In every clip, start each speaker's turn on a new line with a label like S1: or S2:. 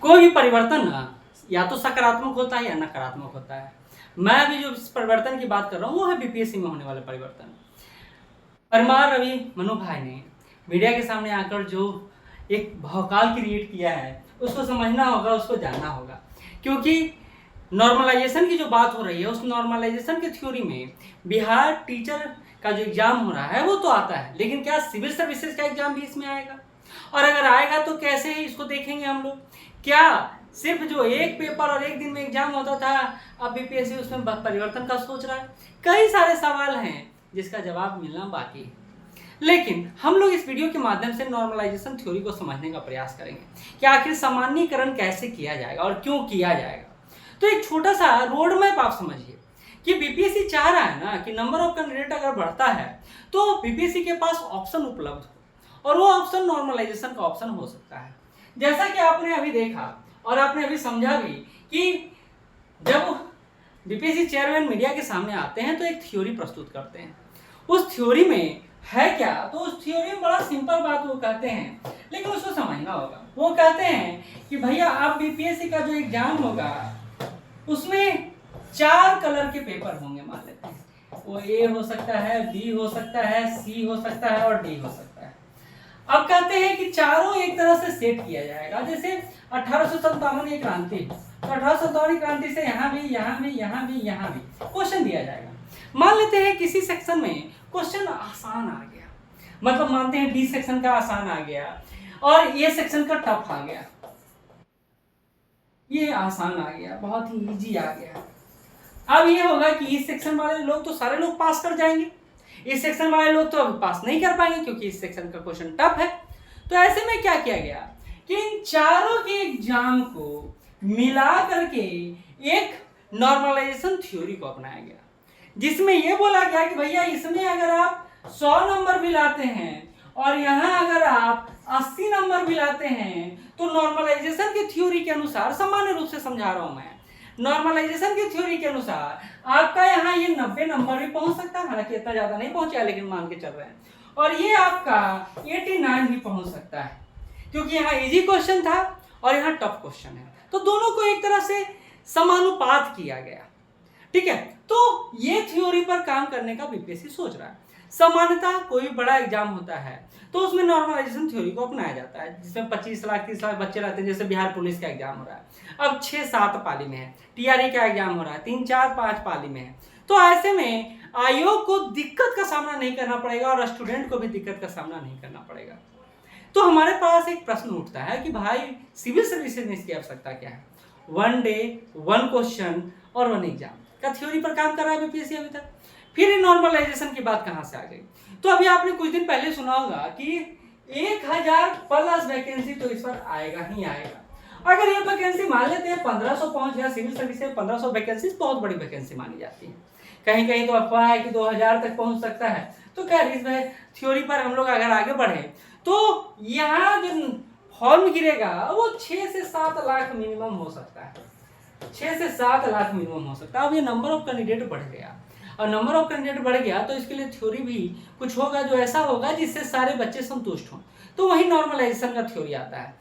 S1: कोई भी परिवर्तन ना या तो सकारात्मक होता है या नकारात्मक होता है। मैं अभी जो इस परिवर्तन की बात कर रहा हूँ वो है बीपीएससी में होने वाले परिवर्तन। परमार रवि मनु भाई ने मीडिया के सामने आकर जो एक भौकाल क्रिएट किया है उसको समझना होगा, उसको जानना होगा, क्योंकि नॉर्मलाइजेशन की जो बात हो रही है उस नॉर्मलाइजेशन के थ्योरी में बिहार टीचर का जो एग्जाम हो रहा है वो तो आता है, लेकिन क्या सिविल सर्विसेज का एग्जाम भी इसमें आएगा? और अगर आएगा तो कैसे इसको देखेंगे हम लोग? क्या सिर्फ जो एक पेपर और एक दिन में एग्जाम होता था अब बीपीएससी उसमें परिवर्तन का सोच रहा है? कई सारे सवाल हैं जिसका जवाब मिलना बाकी है, लेकिन हम लोग इस वीडियो के माध्यम से नॉर्मलाइजेशन थ्योरी को समझने का प्रयास करेंगे कि आखिर सामान्यीकरण कैसे किया जाएगा और क्यों किया जाएगा। तो एक छोटा सा रोड मैप आप समझिए कि बीपीएससी चाह रहा है ना कि नंबर ऑफ कैंडिडेट अगर बढ़ता है तो बीपीएससी के पास ऑप्शन उपलब्ध हो, और वो ऑप्शन नॉर्मलाइजेशन का ऑप्शन हो सकता है। जैसा कि आपने अभी देखा और आपने अभी समझा भी कि जब बीपीएससी चेयरमैन मीडिया के सामने आते हैं तो एक थ्योरी प्रस्तुत करते हैं। उस थ्योरी में है क्या? तो उस थ्योरी में बड़ा सिंपल बात वो कहते हैं, लेकिन उसको समझना होगा। वो कहते हैं कि भैया आप बीपीएससी का जो एग्जाम होगा उसमें 4 कलर के पेपर होंगे, मान लेते हैं। वो ए हो सकता है, बी हो सकता है, सी हो सकता है और डी हो सकता है। अब कहते हैं कि चारों एक तरह से सेट किया जाएगा। जैसे 1857 की क्रांति, तो 1857 क्रांति से यहाँ भी, यहाँ भी, यहाँ भी, यहाँ भी क्वेश्चन दिया जाएगा। मान लेते हैं किसी सेक्शन में क्वेश्चन आसान आ गया, मतलब मानते हैं डी सेक्शन का आसान आ गया और ए सेक्शन का टफ आ गया, ये आसान आ गया, बहुत ही इजी आ गया। अब ये होगा कि इस सेक्शन वाले लोग तो सारे लोग पास कर जाएंगे, इस सेक्शन वाले लोग तो अभी पास नहीं कर पाएंगे क्योंकि इस सेक्शन का क्वेश्चन टफ है। तो ऐसे में क्या किया गया कि इन चारों के एग्जाम को मिला करके एक नॉर्मलाइजेशन थ्योरी को अपनाया गया, जिसमें यह बोला गया कि भैया इसमें अगर आप 100 नंबर भी लाते हैं और यहाँ अगर आप 80 नंबर भी लाते हैं तो नॉर्मलाइजेशन की थ्योरी के अनुसार, सामान्य रूप से समझा रहा हूं मैं, नॉर्मलाइजेशन की थ्योरी के अनुसार आपका यहाँ ये 90 नंबर भी पहुंच सकता है, हालांकि इतना ज्यादा नहीं पहुंचा लेकिन मान के चल रहे हैं, और ये आपका 89 भी पहुंच सकता है, क्योंकि यहाँ इजी क्वेश्चन था और यहाँ टफ क्वेश्चन है। तो दोनों को एक तरह से समानुपात किया गया, ठीक है। तो ये थ्योरी पर काम करने का बीपीएससी सोच रहा है। सामान्यतः कोई बड़ा एग्जाम होता है तो उसमें नॉर्मलाइजेशन थ्योरी को अपनाया जाता है, जिसमें 25 लाख 30 लाख बच्चे रहते हैं। जैसे बिहार पुलिस का एग्जाम हो रहा है, अब 6-7 पाली में है, टीआरई का एग्जाम हो रहा है 3-4-5 पाली में है। तो ऐसे में आयोग को दिक्कत का सामना नहीं करना पड़ेगा और स्टूडेंट को भी दिक्कत का सामना नहीं करना पड़ेगा। तो हमारे पास एक प्रश्न उठता है कि भाई सिविल सर्विसेज में इसकी आवश्यकता क्या है? 1 डे 1 क्वेश्चन और 1 एग्जाम का थ्योरी पर काम कर रहा है बीपीएससी अभी तक। फिर नॉर्मलाइजेशन की बात कहां से आ गई? तो अभी आपने कुछ दिन पहले सुना होगा कि 1000+ वैकेंसी तो इस बार आएगा ही आएगा। अगर ये वैकेंसी मान लेते हैं 1500 पहुंच गया, सिविल सर्विस में 1500 वैकेंसी बहुत बड़ी वैकेंसी मानी जाती है। कहीं कहीं तो अफवाह है कि 2000 तक पहुंच सकता है। तो खैर इस थ्योरी पर हम लोग अगर आगे बढ़े तो यहाँ जो फॉर्म गिरेगा वो 6 से 7 लाख मिनिमम हो सकता है, 6 से 7 लाख मिनिमम हो सकता है। अब ये नंबर ऑफ कैंडिडेट बढ़ गया, और नंबर ऑफ कैंडिडेट बढ़ गया तो इसके लिए थ्योरी भी कुछ होगा जो ऐसा होगा जिससे सारे बच्चे संतुष्ट हों। तो वही नॉर्मलाइजेशन का थ्योरी आता है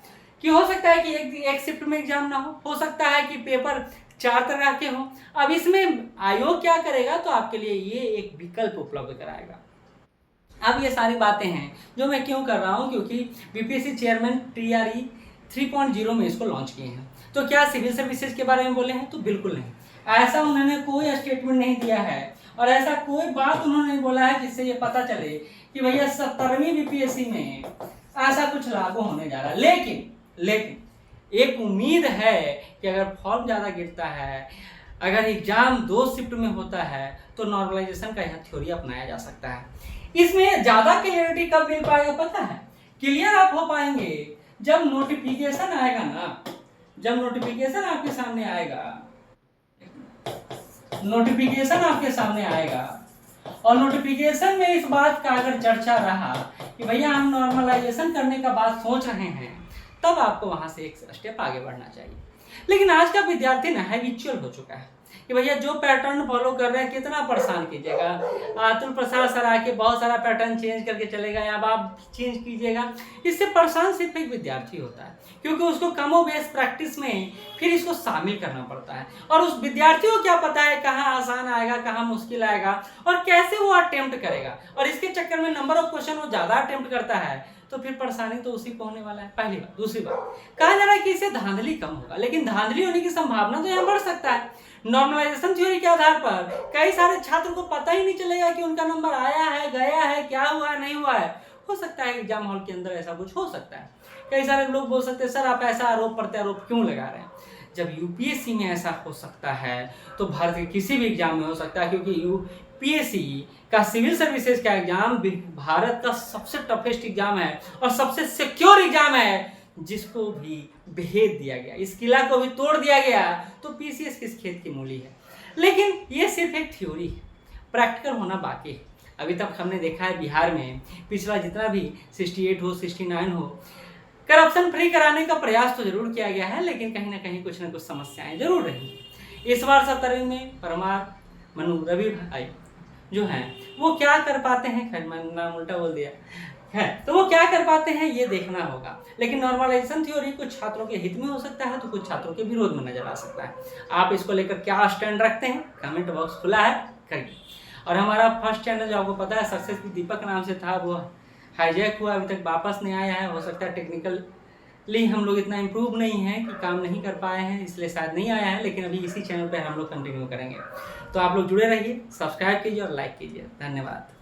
S1: कि हो सकता है कि एक शिफ्ट में एग्जाम ना हो सकता है कि पेपर 4 तरह के हों। अब इसमें आयोग क्या करेगा? तो आपके लिए ये एक विकल्प उपलब्ध कराएगा। अब ये सारी बातें हैं जो मैं क्यों कर रहा हूँ, क्योंकि बीपीएससी चेयरमैन टीआरई 3.0 में इसको लॉन्च किए हैं। तो क्या सिविल सर्विसेज के बारे में बोले हैं? तो बिल्कुल नहीं, ऐसा उन्होंने कोई स्टेटमेंट नहीं दिया है और ऐसा कोई बात उन्होंने नहीं बोला है जिससे ये पता चले कि भैया 70वीं बीपीएससी में ऐसा कुछ लागू होने जा रहा है। लेकिन एक उम्मीद है कि अगर फॉर्म ज़्यादा गिरता है, अगर एग्जाम 2 शिफ्ट में होता है तो नॉर्मलाइजेशन का यह थ्योरी अपनाया जा सकता है। इसमें ज़्यादा क्लियरिटी कब मिल पाएगा पता है? क्लियर आप हो पाएंगे जब नोटिफिकेशन आएगा ना, जब नोटिफिकेशन आपके सामने आएगा, नोटिफिकेशन आपके सामने आएगा और नोटिफिकेशन में इस बात का अगर चर्चा रहा कि भैया हम नॉर्मलाइजेशन करने का बात सोच रहे हैं, तब आपको वहां से एक स्टेप आगे बढ़ना चाहिए। लेकिन आज का विद्यार्थी ना हैबिचुअल हो चुका है, कि भैया जो पैटर्न फॉलो कर रहे हैं कितना परेशान कीजिएगा। अतुल प्रसाद सर आके बहुत सारा पैटर्न चेंज करके चलेगा, या अब आप चेंज कीजिएगा। इससे परेशान सिर्फ एक विद्यार्थी होता है, क्योंकि उसको कमो बेस प्रैक्टिस में फिर इसको शामिल करना पड़ता है, और उस विद्यार्थी को क्या पता है कहाँ आसान आएगा कहाँ मुश्किल आएगा और कैसे वो अटेम्प्ट करेगा, और इसके चक्कर में नंबर ऑफ क्वेश्चन वो ज़्यादा अटेम्प्ट करता है तो फिर परेशानी तो उसी को होने वाला है। पहली बात। दूसरी बात, कहा जा रहा है कि इससे धांधली कम होगा, लेकिन धांधली होने की संभावना तो यहाँ बढ़ सकता है। नॉर्मलाइजेशन थ्योरी के आधार पर कई सारे छात्र को पता ही नहीं चलेगा कि उनका नंबर आया है गया है, क्या हुआ है नहीं हुआ है। हो सकता है एग्जाम हॉल के अंदर ऐसा कुछ हो सकता है। कई सारे लोग बोल सकते हैं सर आप ऐसा आरोप प्रत्यारोप क्यों लगा रहे हैं। जब यूपीएससी में ऐसा हो सकता है तो भारत के किसी भी एग्जाम में हो सकता है, क्योंकि यूपीएससी का सिविल सर्विसेज का एग्जाम भारत का सबसे टफेस्ट एग्जाम है और सबसे सिक्योर एग्जाम है, जिसको भी भेद दिया गया, इस किला को भी तोड़ दिया गया। तो पीसीएस किस खेत की मूली है। लेकिन ये सिर्फ एक थ्योरी है, प्रैक्टिकल होना बाकी है। अभी तक हमने देखा है बिहार में पिछला जितना भी 68 हो 69 हो, करप्शन फ्री कराने का प्रयास तो जरूर किया गया है, लेकिन कहीं ना कहीं कुछ ना कुछ समस्याएं जरूर रही। इस बार 17वीं में परमार मनु रवि भाई जो हैं वो क्या कर पाते हैं, खैर मैंने नाम उल्टा बोल दिया है, तो वो क्या कर पाते हैं ये देखना होगा। लेकिन नॉर्मलाइजेशन थ्योरी कुछ छात्रों के हित में हो सकता है तो कुछ छात्रों के विरोध में नजर आ सकता है। आप इसको लेकर क्या स्टैंड रखते हैं, कमेंट बॉक्स खुला है, करिए। और हमारा फर्स्ट चैनल जो आपको पता है सक्सेस विद दीपक नाम से था, वो हाईजैक हुआ, अभी तक वापस नहीं आया है। हो सकता है टेक्निकली हम लोग इतना इम्प्रूव नहीं है कि काम नहीं कर पाए हैं, इसलिए शायद नहीं आया है, लेकिन अभी इसी चैनल पर हम लोग कंटिन्यू करेंगे। तो आप लोग जुड़े रहिए, सब्सक्राइब कीजिए और लाइक कीजिए। धन्यवाद।